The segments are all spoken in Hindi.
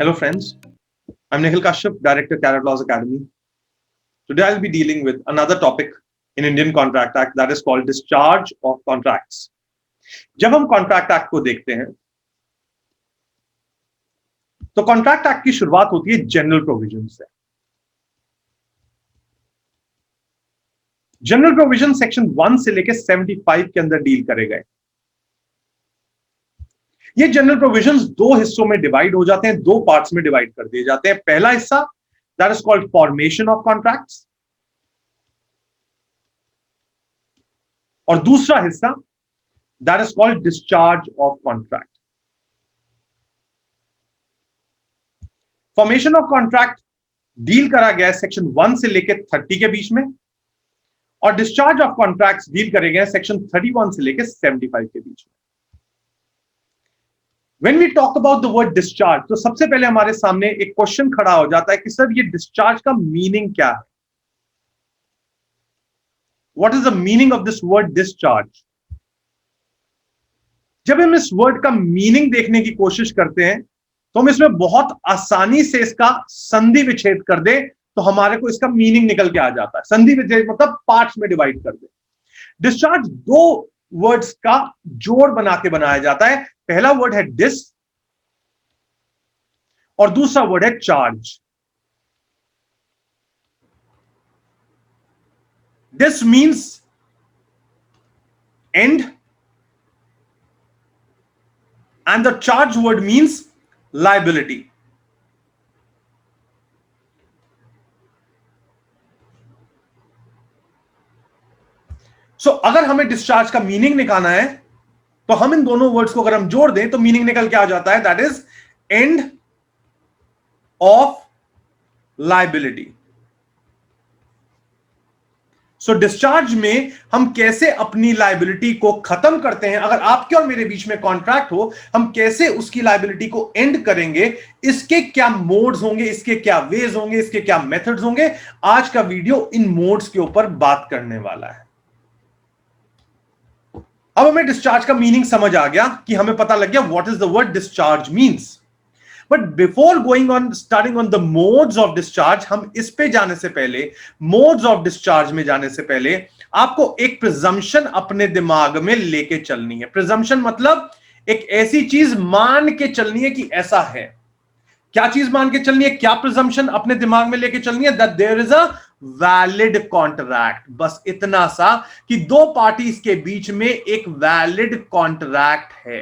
Hello friends, I'm Nikhil Kashyap, Director, Carrot Laws Academy. Today I'll be dealing with another topic in Indian Contract Act that is called discharge of contracts. जब हम कॉन्ट्रैक्ट एक्ट को देखते हैं तो कॉन्ट्रैक्ट एक्ट की शुरुआत होती है जनरल प्रोविजन से। जनरल प्रोविजन सेक्शन 1 से लेकर 75 के अंदर डील करे गए। ये जनरल प्रोविजंस दो हिस्सों में डिवाइड हो जाते हैं, दो पार्ट्स में डिवाइड कर दिए जाते हैं। पहला हिस्सा that is called formation of contracts और दूसरा हिस्सा that is called discharge of contract. Formation of contract deal करा गया सेक्शन 1 से लेकर 30 के बीच में और डिस्चार्ज ऑफ कॉन्ट्रैक्ट्स डील करे गए सेक्शन 31 से लेकर 75 के बीच में। When we talk about the word discharge, तो सबसे पहले हमारे सामने एक क्वेश्चन खड़ा हो जाता है कि सर ये डिस्चार्ज का मीनिंग क्या है? What is the meaning of this word discharge? जब हम इस वर्ड का मीनिंग देखने की कोशिश करते हैं तो हम इसमें बहुत आसानी से इसका संधि विच्छेद कर दे तो हमारे को इसका मीनिंग निकल के आ जाता है। संधि विच्छेद मतलब पार्ट्स में डिवाइड कर दे। डिस्चार्ज दो वर्ड्स का जोड़ बना के बनाया जाता है। पहला वर्ड है डिस और दूसरा वर्ड है charge. Dis means end and the charge word means liability. So अगर हमें डिस्चार्ज का मीनिंग निकालना है तो हम इन दोनों वर्ड्स को अगर हम जोड़ दें तो मीनिंग निकल के आ जाता है that is end of liability. So discharge में हम कैसे अपनी लायबिलिटी को खत्म करते हैं, अगर आपके और मेरे बीच में कॉन्ट्रैक्ट हो हम कैसे उसकी लायबिलिटी को एंड करेंगे, इसके क्या मोड्स होंगे, इसके क्या वेज होंगे, इसके क्या मेथड्स होंगे। आज का वीडियो इन मोड्स के ऊपर बात करने वाला है। अब हमें डिस्चार्ज का मीनिंग समझ आ गया कि हमें पता लग गया what is the word discharge means. But before going on starting on the modes of discharge, हम इस पे जाने से पहले, मोड्स ऑफ डिस्चार्ज में जाने से पहले आपको एक प्रिजम्पशन अपने दिमाग में लेके चलनी है। प्रिजम्पशन मतलब एक ऐसी चीज मान के चलनी है कि ऐसा है। क्या चीज मान के चलनी है, क्या प्रिजम्पशन अपने दिमाग में लेके चलनी है? That there is a valid contract. बस इतना सा कि दो पार्टीज के बीच में एक वैलिड कॉन्ट्रैक्ट है।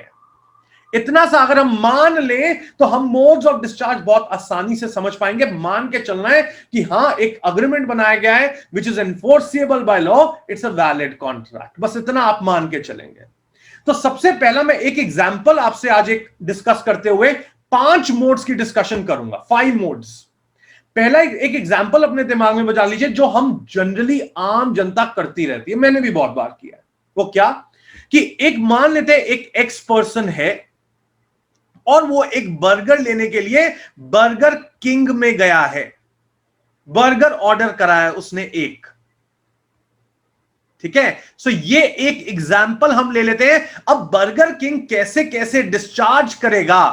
इतना सा अगर हम मान लें तो हम मोड्स ऑफ डिस्चार्ज बहुत आसानी से समझ पाएंगे। मान के चलना है कि हां एक अग्रीमेंट बनाया गया है which is enforceable by law, it's a valid contract. बस इतना आप मान के चलेंगे। तो सबसे पहला मैं एक एग्जांपल आपसे आज एक डिस्कस करते हुए 5 मोड्स की डिस्कशन करूंगा। 5 मोड्स। पहला एक एग्जांपल अपने दिमाग में बजा लीजिए जो हम जनरली आम जनता करती रहती है, मैंने भी बहुत बार किया है। वो क्या कि एक मान लेते हैं एक एक्स पर्सन है और वो एक बर्गर लेने के लिए बर्गर किंग में गया है। बर्गर ऑर्डर कराया उसने एक, ठीक है। सो ये एक एग्जांपल हम ले लेते हैं। अब बर्गर किंग कैसे कैसे डिस्चार्ज करेगा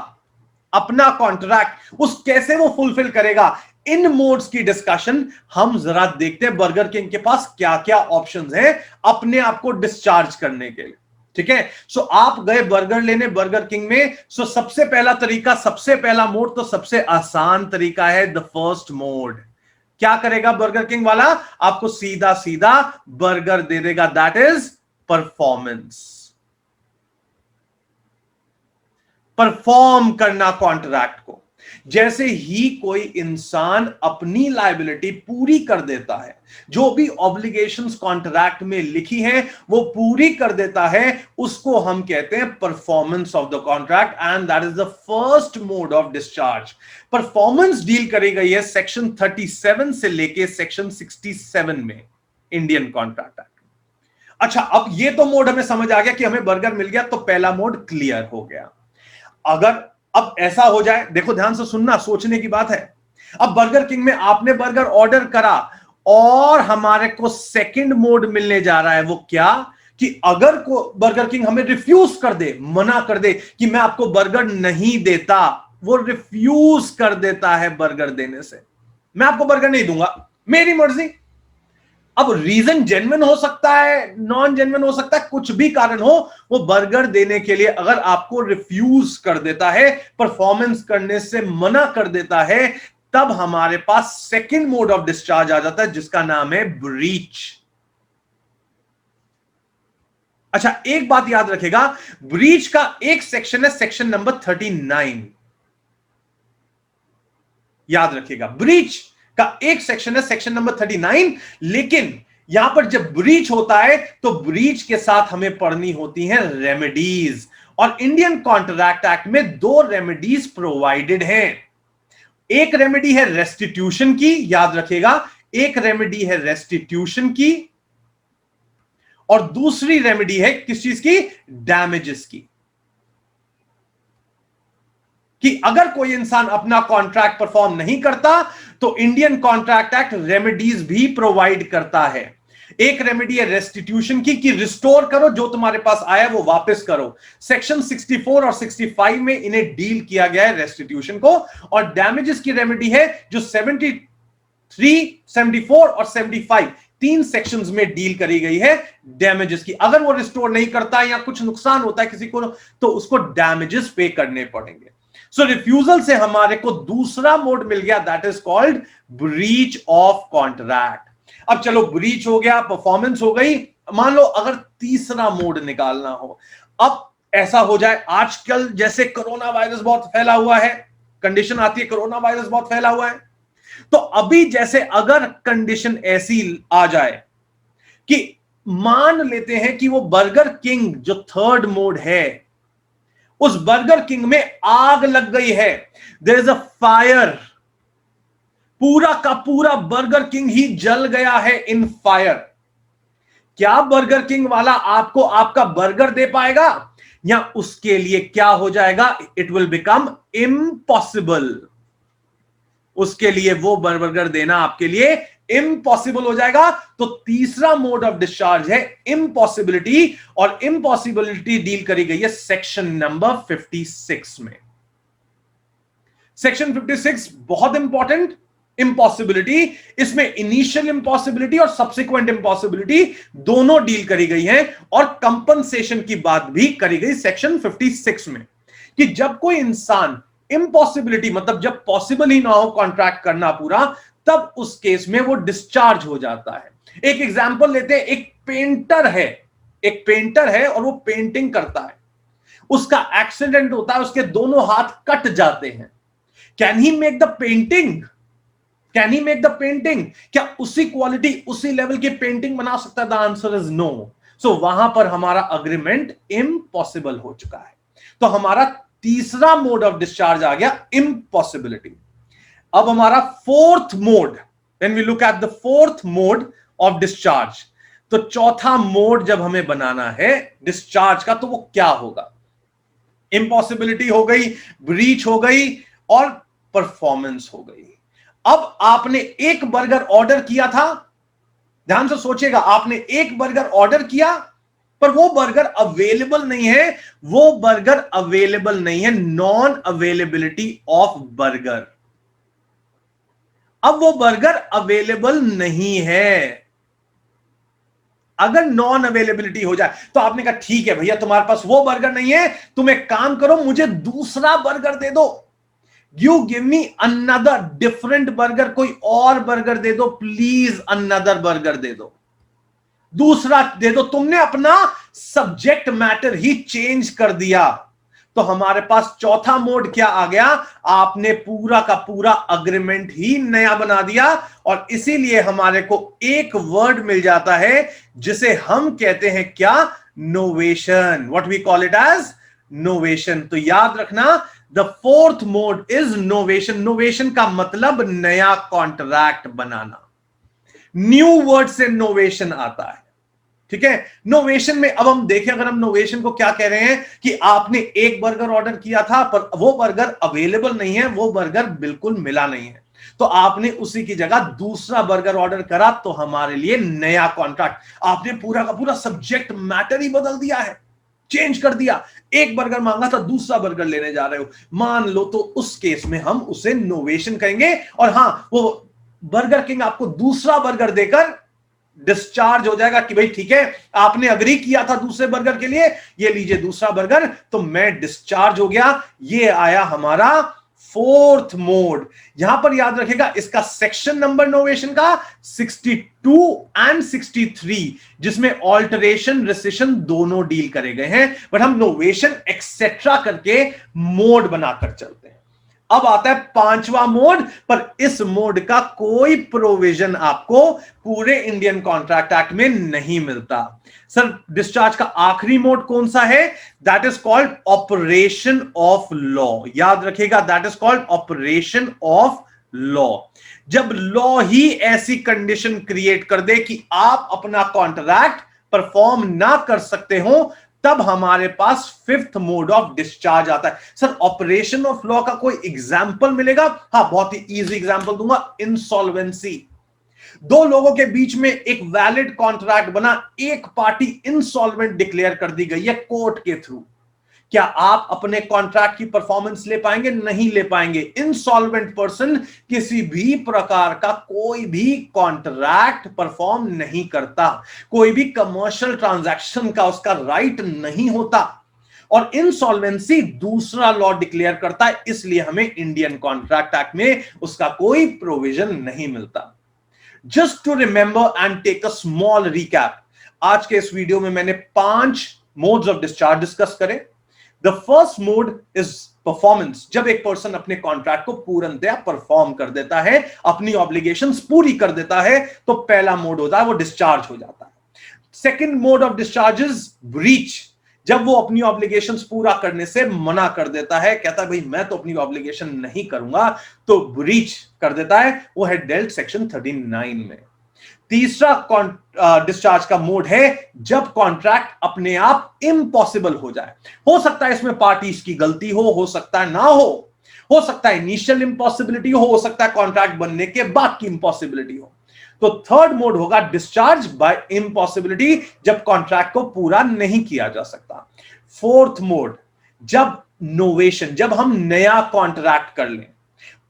अपना कॉन्ट्रैक्ट, उस कैसे वो फुलफिल करेगा, इन मोड्स की डिस्कशन हम जरा देखते हैं। बर्गर किंग के पास क्या क्या ऑप्शंस हैं अपने आप को डिस्चार्ज करने के लिए, ठीक है। सो आप गए बर्गर लेने बर्गर किंग में। सो सबसे पहला तरीका, सबसे पहला मोड तो सबसे आसान तरीका है द फर्स्ट मोड। क्या करेगा बर्गर किंग वाला? आपको सीधा सीधा बर्गर दे देगा, दैट इज परफॉर्मेंस। परफॉर्म करना कॉन्ट्रैक्ट को। जैसे ही कोई इंसान अपनी लायबिलिटी पूरी कर देता है, जो भी ऑब्लिगेशंस कॉन्ट्रैक्ट में लिखी हैं वो पूरी कर देता है, उसको हम कहते हैं performance of the contract and that is the first mode of discharge. Performance deal करी गई है सेक्शन 37 से लेके सेक्शन 67 में इंडियन कॉन्ट्रैक्ट एक्ट। अच्छा, अब ये तो मोड हमें समझ आ गया कि हमें बर्गर मिल गया तो पहला मोड क्लियर हो गया। अगर अब ऐसा हो जाए, देखो ध्यान से सुनना, सोचने की बात है। अब बर्गर किंग में आपने बर्गर ऑर्डर करा और हमारे को सेकंड मोड मिलने जा रहा है। वो क्या कि अगर को बर्गर किंग हमें रिफ्यूज कर दे, मना कर दे कि मैं आपको बर्गर नहीं देता, वो रिफ्यूज कर देता है बर्गर देने से, मैं आपको बर्गर नहीं दूंगा, मेरी मर्जी। अब रीजन जेन्युइन हो सकता है, नॉन जेन्युइन हो सकता है, कुछ भी कारण हो, वो बर्गर देने के लिए अगर आपको रिफ्यूज कर देता है, परफॉर्मेंस करने से मना कर देता है, तब हमारे पास सेकंड मोड ऑफ डिस्चार्ज आ जाता है जिसका नाम है ब्रीच। अच्छा, एक बात याद रखेगा, ब्रीच का एक सेक्शन है, सेक्शन नंबर 39। याद रखिएगा, ब्रीच का एक सेक्शन है, सेक्शन नंबर 39। लेकिन यहां पर जब ब्रीच होता है तो ब्रीच के साथ हमें पढ़नी होती हैं रेमेडीज, और इंडियन कॉन्ट्रैक्ट एक्ट में दो रेमेडीज प्रोवाइडेड हैं। एक रेमेडी है रेस्टिट्यूशन की, याद रखिएगा, एक रेमेडी है रेस्टिट्यूशन की, और दूसरी रेमेडी है किस चीज की? डैमेजेस की। कि अगर कोई इंसान अपना कॉन्ट्रैक्ट परफॉर्म नहीं करता तो इंडियन कॉन्ट्रैक्ट एक्ट रेमेडीज भी प्रोवाइड करता है। एक रेमेडी है रेस्टिट्यूशन की, कि रिस्टोर करो, जो तुम्हारे पास आया वो वापस करो। सेक्शन 64 और 65 में इन्हें डील किया गया है रेस्टिट्यूशन को। और डैमेजेस की रेमेडी है जो 73, 74 और 75 तीन सेक्शंस में डील करी गई है डैमेजेस की। अगर वो रिस्टोर नहीं करता या कुछ नुकसान होता है किसी को, तो उसको डैमेजेस पे करने पड़ेंगे। सो रिफ्यूजल से हमारे को दूसरा मोड मिल गया, that is called breach of contract. अब चलो, ब्रीच हो गया, परफॉर्मेंस हो गई, मान लो अगर तीसरा मोड निकालना हो। अब ऐसा हो जाए, आजकल जैसे कोरोना वायरस बहुत फैला हुआ है, कंडीशन आती है कोरोना वायरस बहुत फैला हुआ है, तो अभी जैसे अगर कंडीशन ऐसी आ जाए कि मान लेते हैं कि वो बर्गर किंग जो थर्ड मोड है, उस बर्गर किंग में आग लग गई है, देयर इज अ फायर, पूरा का पूरा बर्गर किंग ही जल गया है इन फायर। क्या बर्गर किंग वाला आपको आपका बर्गर दे पाएगा? या उसके लिए क्या हो जाएगा? It will become impossible. उसके लिए वो बर्गर देना आपके लिए इम्पॉसिबल हो जाएगा। तो तीसरा मोड ऑफ डिस्चार्ज है इम्पॉसिबिलिटी, और इम्पॉसिबिलिटी डील करी गई है सेक्शन नंबर 56 में। सेक्शन 56 बहुत इंपॉर्टेंट, इम्पॉसिबिलिटी, इसमें इनिशियल इम्पॉसिबिलिटी और सब्सिक्वेंट इम्पॉसिबिलिटी दोनों डील करी गई हैं, और कंपनसेशन की बात भी करी गई सेक्शन 56 में, कि जब कोई इंसान इम्पॉसिबिलिटी, मतलब जब पॉसिबल ही ना हो कॉन्ट्रैक्ट करना पूरा, तब उस केस में वो डिस्चार्ज हो जाता है। एक एग्जांपल लेते हैं, एक पेंटर है और वो पेंटिंग करता है, उसका एक्सीडेंट होता है, उसके दोनों हाथ कट जाते हैं। Can he make the painting? Can he make the painting? क्या उसी क्वालिटी, उसी लेवल की पेंटिंग बना सकता है? The answer is no. So वहां पर हमारा अग्रीमेंट इम्पॉसिबल हो चुका है। तो हमारा तीसरा मोड ऑफ डिस्चार्ज आ गया, इम्पॉसिबिलिटी। अब हमारा fourth mode, when we look at the fourth mode of discharge, तो चौथा मोड जब हमें बनाना है डिस्चार्ज का, तो वो क्या होगा? इम्पॉसिबिलिटी हो गई, ब्रीच हो गई, और परफॉर्मेंस हो गई। अब आपने एक बर्गर ऑर्डर किया था, ध्यान से सोचिएगा, आपने एक बर्गर ऑर्डर किया, पर वो बर्गर अवेलेबल नहीं है। वो बर्गर अवेलेबल नहीं है, नॉन अवेलेबिलिटी ऑफ बर्गर। अब वो बर्गर अवेलेबल नहीं है। अगर नॉन अवेलेबिलिटी हो जाए तो आपने कहा ठीक है भैया, तुम्हारे पास वो बर्गर नहीं है, तुम एक काम करो, मुझे दूसरा बर्गर दे दो, you give me another different burger, कोई और बर्गर दे दो प्लीज, अनदर बर्गर दे दो, दूसरा दे दो। तुमने अपना सब्जेक्ट मैटर ही चेंज कर दिया। तो हमारे पास चौथा मोड क्या आ गया? आपने पूरा का पूरा अग्रीमेंट ही नया बना दिया, और इसीलिए हमारे को एक वर्ड मिल जाता है जिसे हम कहते हैं क्या? Novation. What we call it as novation. तो याद रखना, the fourth mode is novation. Novation का मतलब नया कॉन्ट्रैक्ट बनाना। न्यू वर्ड से नोवेशन आता है, ठीक है। नोवेशन में अब हम देखें, अगर हम नोवेशन को क्या कह रहे हैं, कि आपने एक बर्गर ऑर्डर किया था पर वो बर्गर अवेलेबल नहीं है, वो बर्गर बिल्कुल मिला नहीं है, तो आपने उसी की जगह दूसरा बर्गर ऑर्डर करा, तो हमारे लिए नया कॉन्ट्रैक्ट। आपने पूरा का पूरा सब्जेक्ट मैटर ही बदल दिया है, चेंज कर दिया, एक बर्गर मांगा था दूसरा बर्गर लेने जा रहे हो, मान लो, तो उस केस में हम उसे नोवेशन कहेंगे। और हां, वो बर्गर किंग आपको दूसरा बर्गर देकर डिस्चार्ज हो जाएगा कि भाई ठीक है, आपने अग्री किया था दूसरे बर्गर के लिए, ये लीजिए दूसरा बर्गर, तो मैं डिस्चार्ज हो गया। ये आया हमारा फोर्थ मोड। यहां पर याद रखेगा इसका सेक्शन नंबर नोवेशन का 62 एंड 63, जिसमें ऑल्टरेशन रेसिशन दोनों डील करे गए हैं, बट हम नोवेशन एक्सेट्रा करके मोड बनाकर चलते हैं। अब आता है पांचवा मोड, पर इस मोड का कोई प्रोविजन आपको पूरे इंडियन कॉन्ट्रैक्ट एक्ट में नहीं मिलता। सर डिस्चार्ज का आखिरी मोड कौन सा है? That is called operation of law. याद रखिएगा, that is called operation of law. जब लॉ ही ऐसी कंडीशन क्रिएट कर दे कि आप अपना कॉन्ट्रैक्ट परफॉर्म ना कर सकते हो, तब हमारे पास फिफ्थ मोड ऑफ डिस्चार्ज आता है। सर ऑपरेशन ऑफ लॉ का कोई एग्जाम्पल मिलेगा? हाँ, बहुत ही इजी एग्जाम्पल दूंगा, इंसॉल्वेंसी। दो लोगों के बीच में एक वैलिड कॉन्ट्रैक्ट बना, एक पार्टी इंसॉल्वेंट डिक्लेयर कर दी गई है कोर्ट के थ्रू। क्या आप अपने कॉन्ट्रैक्ट की परफॉर्मेंस ले पाएंगे? नहीं ले पाएंगे। इंसॉल्वेंट पर्सन किसी भी प्रकार का कोई भी कॉन्ट्रैक्ट परफॉर्म नहीं करता, कोई भी कमर्शियल ट्रांजैक्शन का उसका राइट नहीं होता, और इंसॉल्वेंसी दूसरा लॉ डिक्लेयर करता है, इसलिए हमें इंडियन कॉन्ट्रैक्ट एक्ट में उसका कोई प्रोविजन नहीं मिलता। Just to remember and take a small recap, आज के इस वीडियो में मैंने 5 मोड्स ऑफ डिस्चार्ज डिस्कस करे। The first mode is performance, जब एक पर्सन अपने कॉन्ट्रैक्ट को पूर्णतया परफॉर्म कर देता है, अपनी ऑब्लिगेशंस पूरी कर देता है, तो पहला मोड होता है वो डिस्चार्ज हो जाता है। Second mode of discharge is breach, जब वो अपनी ऑब्लिगेशंस पूरा करने से मना कर देता है, कहता है भाई मैं तो अपनी ऑब्लिगेशन नहीं करूंगा, तो ब्रीच कर देता है, वो है डेल्ट सेक्शन 39 में। तीसरा डिस्चार्ज का मोड है जब कॉन्ट्रैक्ट अपने आप इम्पॉसिबल हो जाए। हो सकता है इसमें पार्टीज की गलती हो सकता है ना हो सकता है इनिशियल इम्पॉसिबिलिटी हो सकता है कॉन्ट्रैक्ट बनने के बाद की इम्पॉसिबिलिटी हो। तो थर्ड मोड होगा डिस्चार्ज बाय इम्पॉसिबिलिटी, जब कॉन्ट्रैक्ट को पूरा नहीं किया जा सकता। फोर्थ मोड, जब नोवेशन, जब हम नया कॉन्ट्रैक्ट कर लें,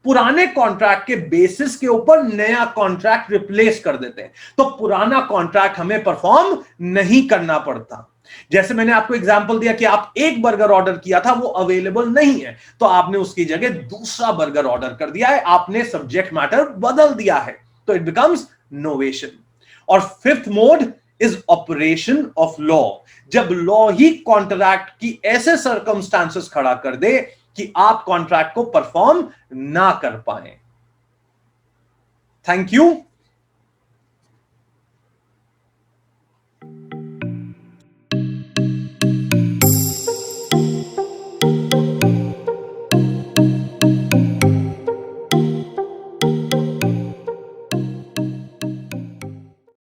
पुराने कॉन्ट्रैक्ट के बेसिस के ऊपर नया कॉन्ट्रैक्ट रिप्लेस कर देते हैं, तो पुराना कॉन्ट्रैक्ट हमें परफॉर्म नहीं करना पड़ता। जैसे मैंने आपको एग्जांपल दिया कि आप एक बर्गर ऑर्डर किया था, वो अवेलेबल नहीं है, तो आपने उसकी जगह दूसरा बर्गर ऑर्डर कर दिया है, आपने सब्जेक्ट मैटर बदल दिया है, तो इट बिकम्स नोवेशन। और fifth mode is operation of law, जब लॉ ही कॉन्ट्रैक्ट की ऐसे सर्कमस्टांसेस खड़ा कर दे कि आप कॉन्ट्रैक्ट को परफॉर्म ना कर पाए। Thank you.